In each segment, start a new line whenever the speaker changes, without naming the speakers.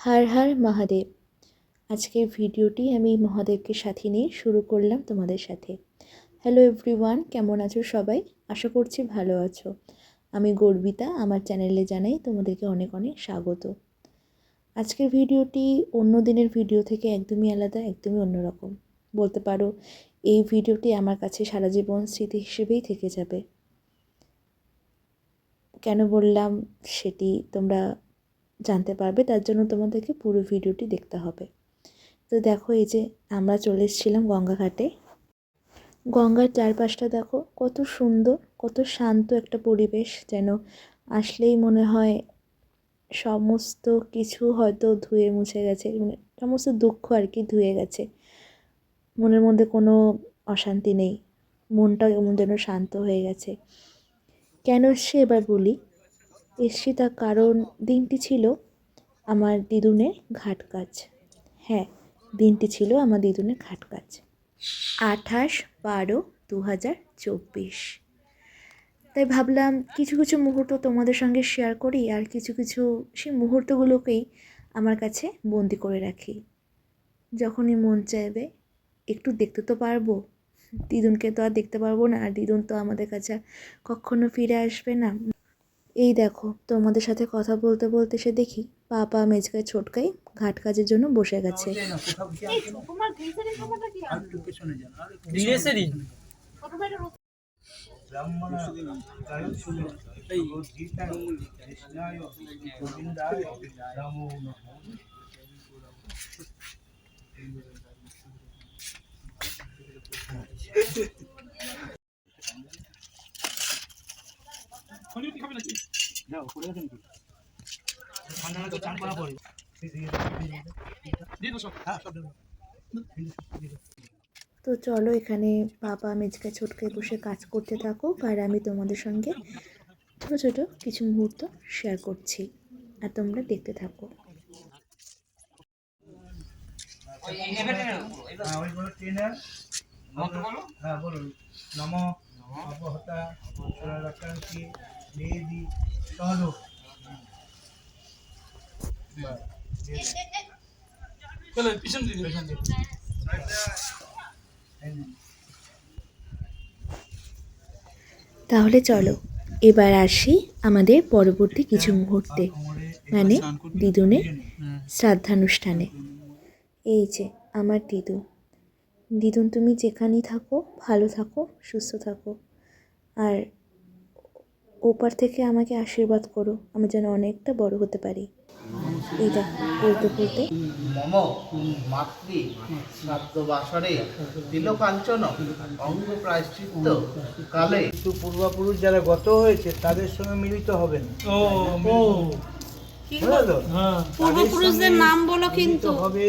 हर हर महादेव। আজকের ভিডিওটি আমি মহাদেবকে সাথে নিয়ে শুরু করলাম তোমাদের সাথে। হ্যালো এভরিওয়ান, কেমন আছো সবাই? আশা করছি ভালো আছো। আমি গর্বিতা, আমার চ্যানেলে জানাই তোমাদেরকে অনেক অনেক স্বাগত। আজকের ভিডিওটি অন্য দিনের ভিডিও থেকে একদমই আলাদা, একদমই অন্যরকম বলতে পারো। এই ভিডিওটি আমার কাছে সারা জীবন স্মৃতি হিসেবেই থেকে যাবে। কেন বললাম সেটি তোমরা জানতে পারবে, তার জন্য তোমাদেরকে পুরো ভিডিওটি দেখতে হবে। তো দেখো, এই যে আমরা চলে এসেছিলাম গঙ্গা ঘাটে। গঙ্গার চারপাশটা দেখো কত সুন্দর, কত শান্ত একটা পরিবেশ, যেন আসলেই মনে হয় সমস্ত কিছু হয়তো ধুয়ে মুছে গেছে, মানে সমস্ত দুঃখ আর কি ধুয়ে গেছে। মনের মধ্যে কোনো অশান্তি নেই, মনটা কেমন যেন শান্ত হয়ে গেছে। কেন এসছি এবার বলি। এসছি তার কারণ দিনটি ছিল আমার দিদুনের ঘাট কাজ। হ্যাঁ, দিনটি ছিল আমার দিদুনের ঘাট কাজ, 28/12/2024। তাই ভাবলাম কিছু কিছু মুহূর্ত তোমাদের সঙ্গে শেয়ার করি, আর কিছু কিছু সেই মুহূর্তগুলোকেই আমার কাছে বন্দি করে রাখি। যখনই মন চাইবে একটু দেখতে তো পারবো, দিদুনকে তো আর দেখতে পারবো না, আর দিদুন তো আমাদের কাছে কখনো ফিরে আসবে না। এই দেখো, তোমাদের সাথে কথা বলতে বলতে সে দেখি পাপা মেজকায় ছোটকাই ঘাট কাজের জন্য বসে গেছে। তো চলো, এখানে পাপা মেজকায় ছোটকায় বসে কাজ করতে থাকুক, আর আমি তোমাদের সঙ্গে ছোটো ছোটো কিছু মুহূর্ত শেয়ার করছি, আর তোমরা দেখতে থাকো। তাহলে চলো এবার আসি আমাদের পরবর্তী কিছু মুহূর্তে, মানে দিদুনের শ্রাদ্ধানুষ্ঠানে। এই যে আমার দিদুন। দিদুন, তুমি যেখানেই থাকো ভালো থাকো, সুস্থ থাকো, আর ওপার থেকে আমাকে আশীর্বাদ করো, আমি যেন অনেকটা বড় হতে পারি। এই দেখো, বলতে বলতে
মম মাতৃ শ্রাদ্ধ বাসরে তিলকাঞ্চন অঙ্গ প্রায়শ্চিত্ত কালে
কিন্তু পূর্বপুরুষ যারা গত হয়েছে তাদের সঙ্গে মিলিত হবেন।
পূর্বপুরুষদের নাম বলো, কিন্তু
হবে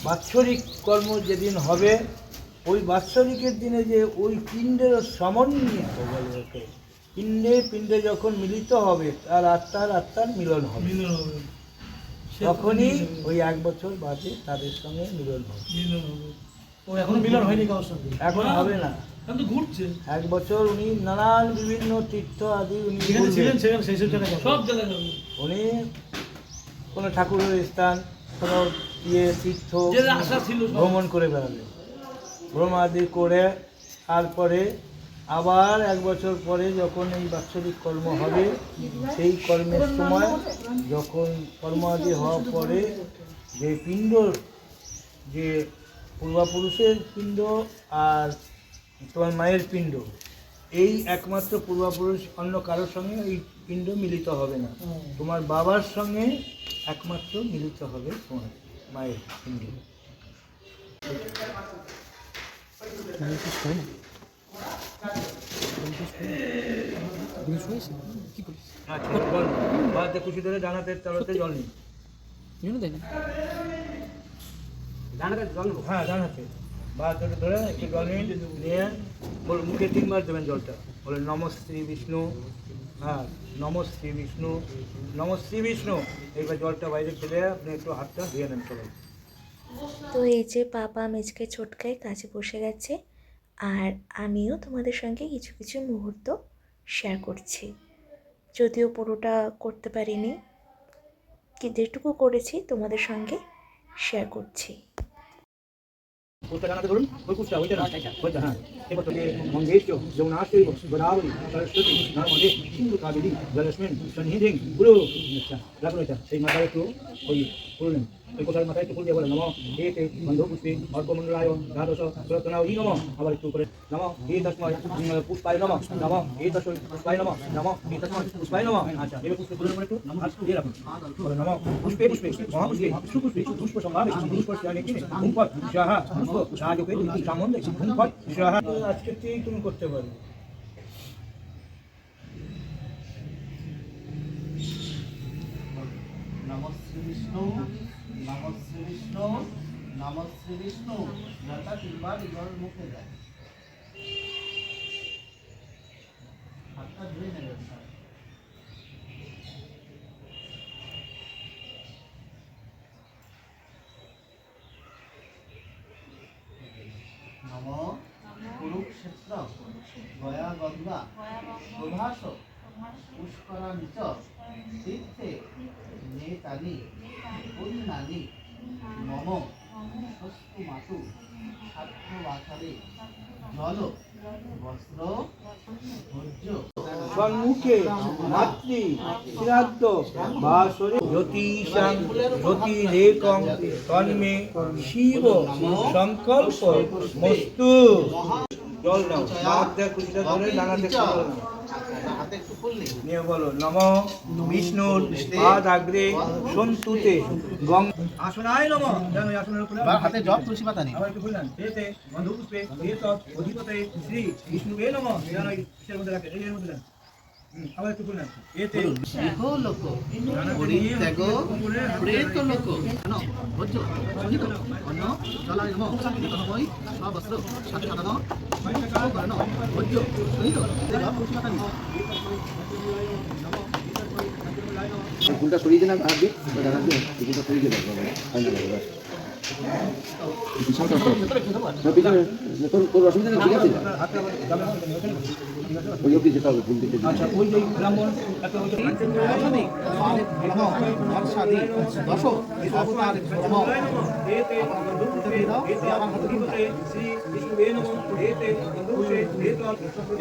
বাৎসরিক কর্ম যেদিন হবে, ওই বাৎসরিকের দিনে যে ওই পিণ্ডের সমন্বিত বলে ওকে, পিণ্ডে যখন মিলিত হবে তার আত্মার মিলন হবে, তখনই ওই 1 বছর বাদে তাদের সঙ্গে মিলন হবে।
এখন মিলন হয়নি কারোর সঙ্গে,
এখন হবে না,
এখন তো ঘুরছে
1 বছর উনি নানান বিভিন্ন তীর্থ আদি উনি
ছিলেন সেখানে, সেই সব জায়গায় সব জায়গায় যাবে।
উনি কোনো ঠাকুরের স্থান, কোনো তীর্থ
আশা ছিল
ভ্রমণ করে বেড়াবেন, ভ্রমণাদি করে তারপরে আবার 1 বছর পরে যখন এই বাৎসরিক কর্ম হবে, সেই কর্মের সময় যখন কর্মাদি হওয়ার পরে যে পিণ্ড, যে পূর্বপুরুষের পিণ্ড আর তোমার মায়ের পিণ্ড, এই একমাত্র পূর্বপুরুষ, অন্য কারোর সঙ্গে এই পিণ্ড মিলিত হবে না। তোমার বাবার সঙ্গে একমাত্র মিলিত হবে তোমার মায়ের পিণ্ড। আচ্ছা, খুশি ধরে ডানাতে তলাতে জল নিন, হ্যাঁ ডানাতে বাদ ধরে একটু জল নিন, নিয়ে মুখে 3 বার দেবেন জলটা, বলে নম শ্রী বিষ্ণু, হ্যাঁ নম শ্রী বিষ্ণু, নম শ্রী বিষ্ণু। এইবার জলটা বাইরে ফেলে আপনি একটু হাতটা ধুয়ে নেন সবাই।
তো এই যে পাপা মেজকায় ছোটকায় কাছে বসে গেছে, আর আমিও তোমাদের সঙ্গে কিছু কিছু মুহূর্ত শেয়ার করছি, যদিও পুরোটা করতে পারিনি। যেটুকু করেছি তোমাদের সঙ্গে শেয়ার করছি।
कुत्ता गाना तो करूँ कोई कुत्ता वही हाँ ये बताओ मंगेश जो जमुनाश्री गोदावरी सरस्वती नर्मदे सिंधु कावेरी जलस्मिन सन्निधिं गुरु अच्छा लागो এটা সেই মাথায় একটু ওই পুরলেন ওই কোথার মাথায় একটু ফুল দিয়ে বলে নমঃ এতে বন্ধু পুষ্পে অর্কমণ্ডলায় দ্বাদশ প্ররত্নাও নমঃ আবার একটু করে নমঃ এই তস্মৈ পুষ্পায় নমঃ নমঃ এই তস্মৈ পুষ্পায় নমঃ নমঃ এই তস্মৈ পুষ্পায় নমঃ আচ্ছা এবার পুষ্পে বলে একটু আর দিয়ে রাখুন বলে নমঃ পুষ্পে পুষ্পে মহাপুষ্পে সুপুষ্পে পুষ্প সংগ্রামে পুষ্প শ্রেণী কিনে কুম্পট সাহা পুষ্প সাহায্যে তুমি সম্বন্ধে কুম্পট সাহা আজকে ঠিক তুমি করতে পারবে।
নমঃ শ্রী বিষ্ণু নমঃ শ্রী বিষ্ণু নমঃ শ্রী বিষ্ণু লতা তিনবার জল মুখে দেয় হাতটা ধুয়ে নেবেন স্যার। নমঃ কুরুক্ষেত্র গয়া গঙ্গা প্রভাস পুষ্করাঞ্চ তীর্থে নেতানি পুণ্যানি মম স্বস্তু মাতু ছাত্র বাছারে জল বস্ত্র ভোজ্য
সম্মুখে মাতৃ শ্রাদ্ধ বাসরে জ্যোতিষাং জ্যোতিরেকং তন্মে শিব সংকল্প মস্তু জল দাও হাতে কুচিটা ধরে ডানাতে খাবো না
হাতে একটু ফুললি
নিয়ে বলো নমঃ বিষ্ণুর পাদাগ্রে সন্তুতে গং আসনায় নমঃ জানো আসনের উপরে
হাতে জপ তুলসী পাতা নেই
আবার একটু বললেন এতে বন্ধু পুষ্পে এত অধিপতে শ্রী বিষ্ণুবে নমঃ জানো এর মধ্যে রাখে এর মধ্যে আবার একটু বললেন এতে
দেখো লোক পরিত্যাগ প্রেত লোক ভোজ্য সহিত অন্ন জলায় নমঃ বিকহময় সবস্ত্র সাথে সাধন করেন ভোজ্য সহিত জপ তুলসী পাতা নেই
ফুলটা সরিয়ে দিলাম আর দিয়ে ডানা দিয়ে ফুলটা সরিয়ে দিলাম ফাইনাল হবে বাস পিছনে তোর অসুবিধা নেই ঠিক আছে ওই অব্দি যেতে হবে ফুল দিতে
আচ্ছা ওই যে ব্রাহ্মণ একটা ওই
বর্ষাদি দশ অবতার নমঃ
এতে বন্ধু পুষ্পে এতে আমার হাতে পুষ্পে শ্রী বিষ্ণুবে নমঃ এতে বন্ধু পুষ্পে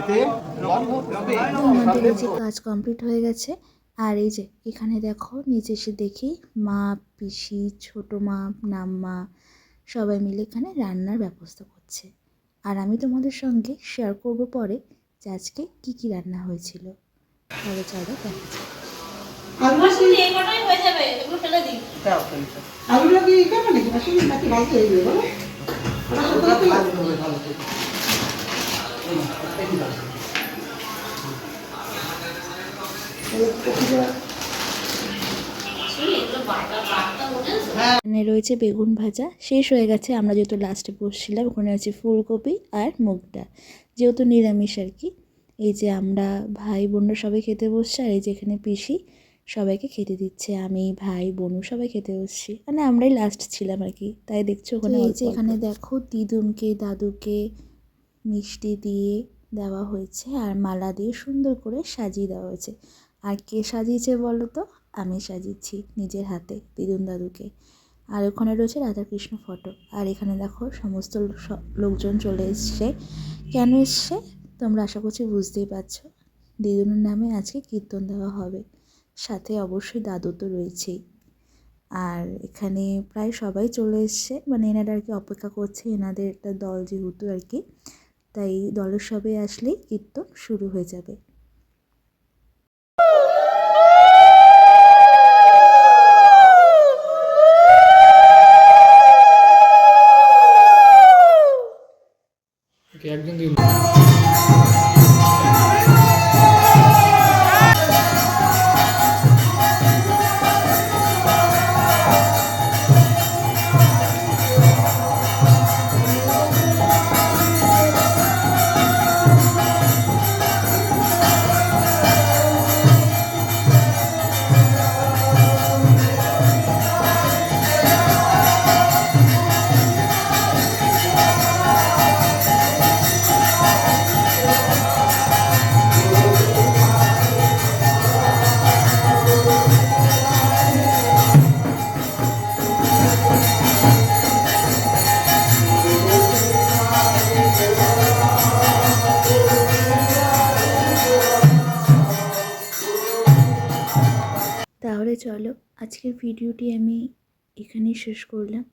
এতে গন্ধ পুষ্পে
আমাদের এই যে কাজ কমপ্লিট হয়ে গেছে। আর এই যে এখানে দেখো নিচে এসে দেখি মা, পিসি, ছোট মা, নাম্মা সবাই মিলে এখানে রান্নার ব্যবস্থা করছে। আর আমি তোমাদের সঙ্গে শেয়ার করব পরে যে আজকে কী কী রান্না হয়েছিল। চলো চলো দেখা যাক।
আলুটা কি কেমন নাকি আসলে নাকি ভাজতে হয়ে যাবে বলো
এখানে রয়েছে বেগুন ভাজা, শেষ হয়ে গেছে। আমরা যেহেতু লাস্টে বসছিলাম, ওখানে আছে ফুলকপি আর মুগ ডাল, যেহেতু নিরামিষ আর কি। এই যে আমরা ভাই বোনরা সবাই খেতে বসছে, আর এই যে এখানে পিসি সবাইকে খেতে দিচ্ছে। আমি, ভাই, বোনু সবাই খেতে বসছি, মানে আমরাই লাস্ট ছিলাম আর কি, তাই দেখছো ওখানে। এই যে এখানে দেখো দিদুনকে দাদুকে মিষ্টি দিয়ে দেওয়া হয়েছে আর মালা দিয়ে সুন্দর করে সাজিয়ে দেওয়া হয়েছে। আর কে সাজিয়েছে বলো তো? আমি সাজিয়েছি নিজের হাতে দিদুন দাদুকে। আর ওখানে রয়েছে রাধাকৃষ্ণ ফটো। আর এখানে দেখো সমস্ত লোকজন চলে এসছে। কেন এসছে তোমরা আশা করছি বুঝতেই পারছো। দিদুনের নামে আজকে কীর্তন দেওয়া হবে, সাথে অবশ্যই দাদু তো রয়েছেই। আর এখানে প্রায় সবাই চলে এসছে, মানে এনারা আর কি অপেক্ষা করছে, এনাদের একটা দল যেহেতু আর কি, তাই দলের সবাই আসলেই কীর্তন শুরু হয়ে যাবে।
একজন দিন
চলো আজকের ভিডিওটি আমি এখানেই শেষ করলাম।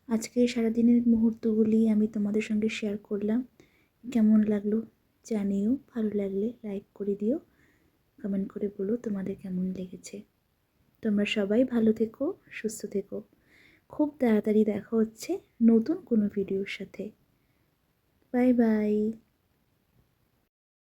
আজকে সারাদিনের মুহূর্তগুলি আমি তোমাদের সঙ্গে শেয়ার করলাম। কেমন লাগলো জানিও, ভালো লাগলে লাইক করে দিও, কমেন্ট করে বলো তোমাদের কেমন লেগেছে। তোমরা সবাই ভালো থেকো, সুস্থ থেকো। খুব তাড়াতাড়ি দেখা হচ্ছে নতুন কোনো ভিডিওর সাথে। Bye bye.